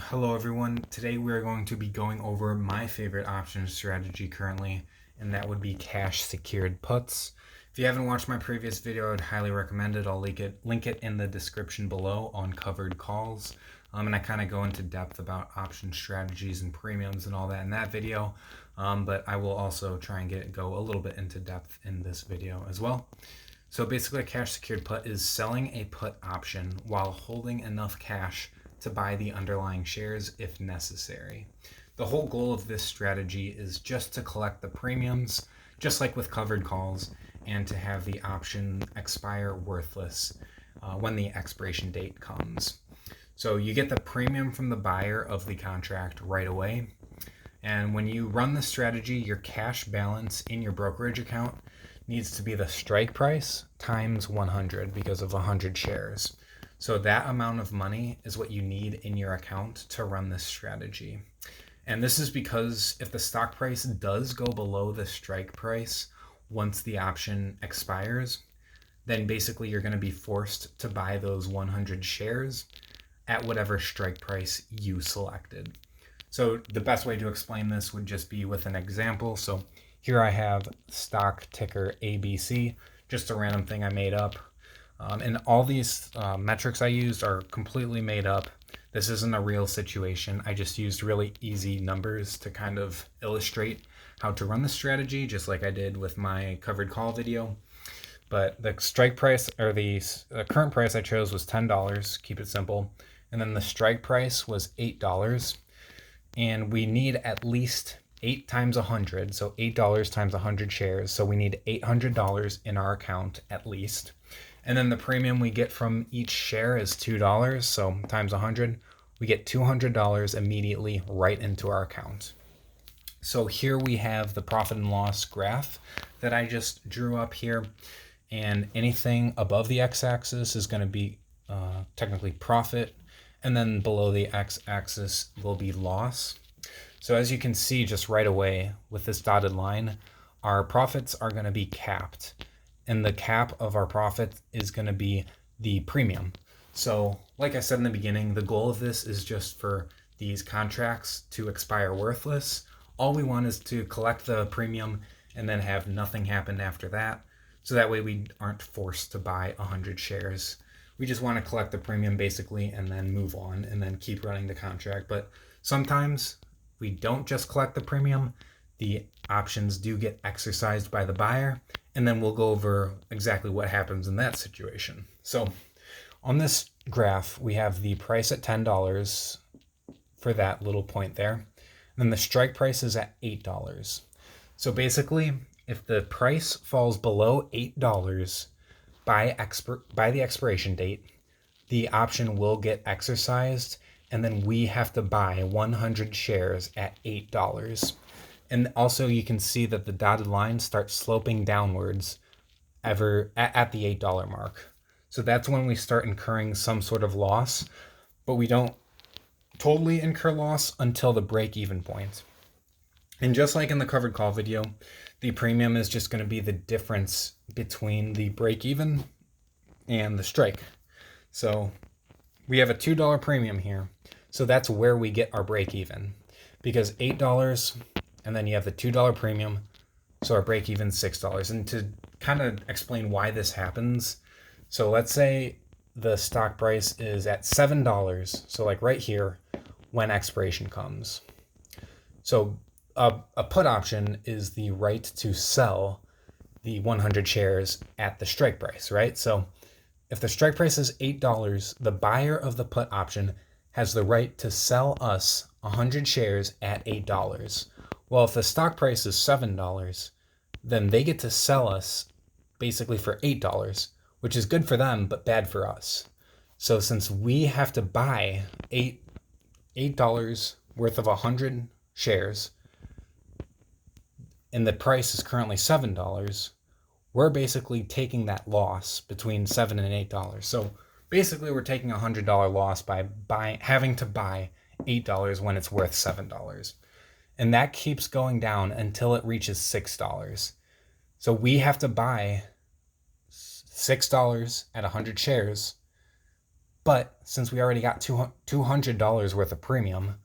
Hello everyone. Today we're going to be going over my favorite option strategy currently, and that would be cash secured puts. If you haven't watched my previous video, I'd highly recommend it. I'll link it in the description below on covered calls. And I kind of go into depth about option strategies and premiums and all that in that video. But I will also try and go a little bit into depth in this video as well. So basically a cash secured put is selling a put option while holding enough cash to buy the underlying shares if necessary. The whole goal of this strategy is just to collect the premiums, just like with covered calls, and to have the option expire worthless when the expiration date comes. So you get the premium from the buyer of the contract right away. And when you run the strategy, your cash balance in your brokerage account needs to be the strike price times 100 because of 100 shares. So that amount of money is what you need in your account to run this strategy. And this is because if the stock price does go below the strike price once the option expires, then basically you're going to be forced to buy those 100 shares at whatever strike price you selected. So the best way to explain this would just be with an example. So here I have stock ticker ABC, just a random thing I made up. And all these metrics I used are completely made up. This isn't a real situation. I just used really easy numbers to kind of illustrate how to run the strategy, just like I did with my covered call video. But the strike price, or the current price I chose, was $10, keep it simple. And then the strike price was $8. And we need at least 8 times 100, so $8 times 100 shares. So we need $800 in our account at least. And then the premium we get from each share is $2, so times 100, we get $200 immediately right into our account. So here we have the profit and loss graph that I just drew up here, and anything above the x-axis is going to be technically profit, and then below the x-axis will be loss. So as you can see just right away with this dotted line, our profits are going to be capped. And the cap of our profit is going to be the premium. So like I said in the beginning, the goal of this is just for these contracts to expire worthless. All we want is to collect the premium and then have nothing happen after that. So that way we aren't forced to buy 100 shares. We just want to collect the premium basically and then move on and then keep running the contract. But sometimes we don't just collect the premium. The options do get exercised by the buyer, and then we'll go over exactly what happens in that situation. So on this graph, we have the price at $10 for that little point there. And then the strike price is at $8. So basically, if the price falls below $8 by the expiration date, the option will get exercised, and then we have to buy 100 shares at $8. And also you can see that the dotted line starts sloping downwards at the $8 mark. So that's when we start incurring some sort of loss, but we don't totally incur loss until the break-even point. And just like in the covered call video, the premium is just going to be the difference between the break-even and the strike. So we have a $2 premium here. So that's where we get our break-even, because $8, and then you have the $2 premium, so our break-even is $6. And to kind of explain why this happens, so let's say the stock price is at $7, so like right here, when expiration comes. So a put option is the right to sell the 100 shares at the strike price, right? So if the strike price is $8, the buyer of the put option has the right to sell us 100 shares at $8. Well, if the stock price is $7, then they get to sell us basically for $8, which is good for them, but bad for us. So since we have to buy $8 worth of 100 shares, and the price is currently $7, we're basically taking that loss between $7 and $8. So basically we're taking a $100 loss by having to buy $8 when it's worth $7. And that keeps going down until it reaches $6. So we have to buy $6 at 100 shares But since we already got $200 worth of premium,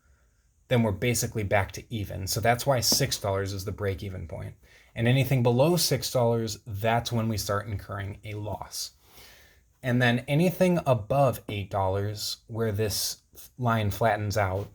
then we're basically back to even. So that's why $6 is the break-even point. And anything below $6, that's when we start incurring a loss. And then anything above $8, where this line flattens out,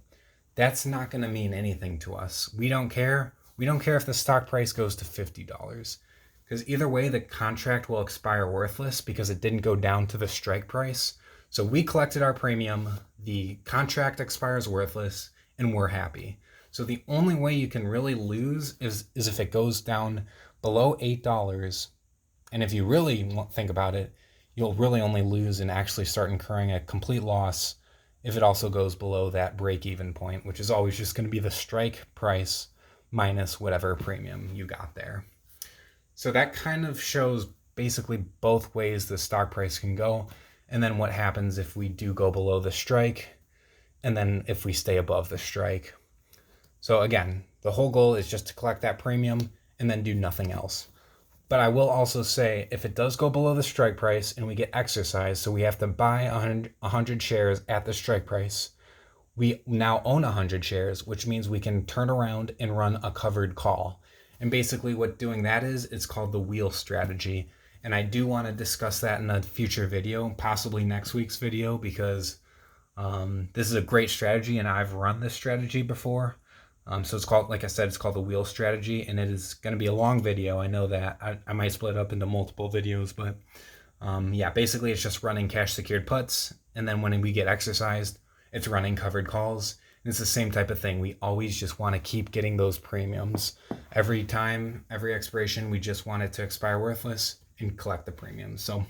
that's not going to mean anything to us. We don't care. We don't care if the stock price goes to $50, because either way, the contract will expire worthless because it didn't go down to the strike price. So we collected our premium, the contract expires worthless, and we're happy. So the only way you can really lose is if it goes down below $8. And if you really think about it, you'll really only lose and actually start incurring a complete loss if it also goes below that break-even point, which is always just going to be the strike price minus whatever premium you got there. So that kind of shows basically both ways the stock price can go, and then what happens if we do go below the strike, and then if we stay above the strike. So again, the whole goal is just to collect that premium and then do nothing else. But I will also say, if it does go below the strike price and we get exercised, so we have to buy 100 shares at the strike price, we now own 100 shares, which means we can turn around and run a covered call. And basically what doing that is, it's called the wheel strategy. And I do want to discuss that in a future video, possibly next week's video, because this is a great strategy and I've run this strategy before. So it's called, like I said, it's called the wheel strategy, and it is going to be a long video. I know that I might split it up into multiple videos, but yeah, basically it's just running cash secured puts. And then when we get exercised, it's running covered calls. And it's the same type of thing. We always just want to keep getting those premiums. Every time, every expiration, we just want it to expire worthless and collect the premiums. So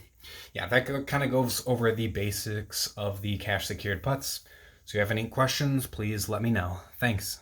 yeah, that kind of goes over the basics of the cash secured puts. So if you have any questions, please let me know. Thanks.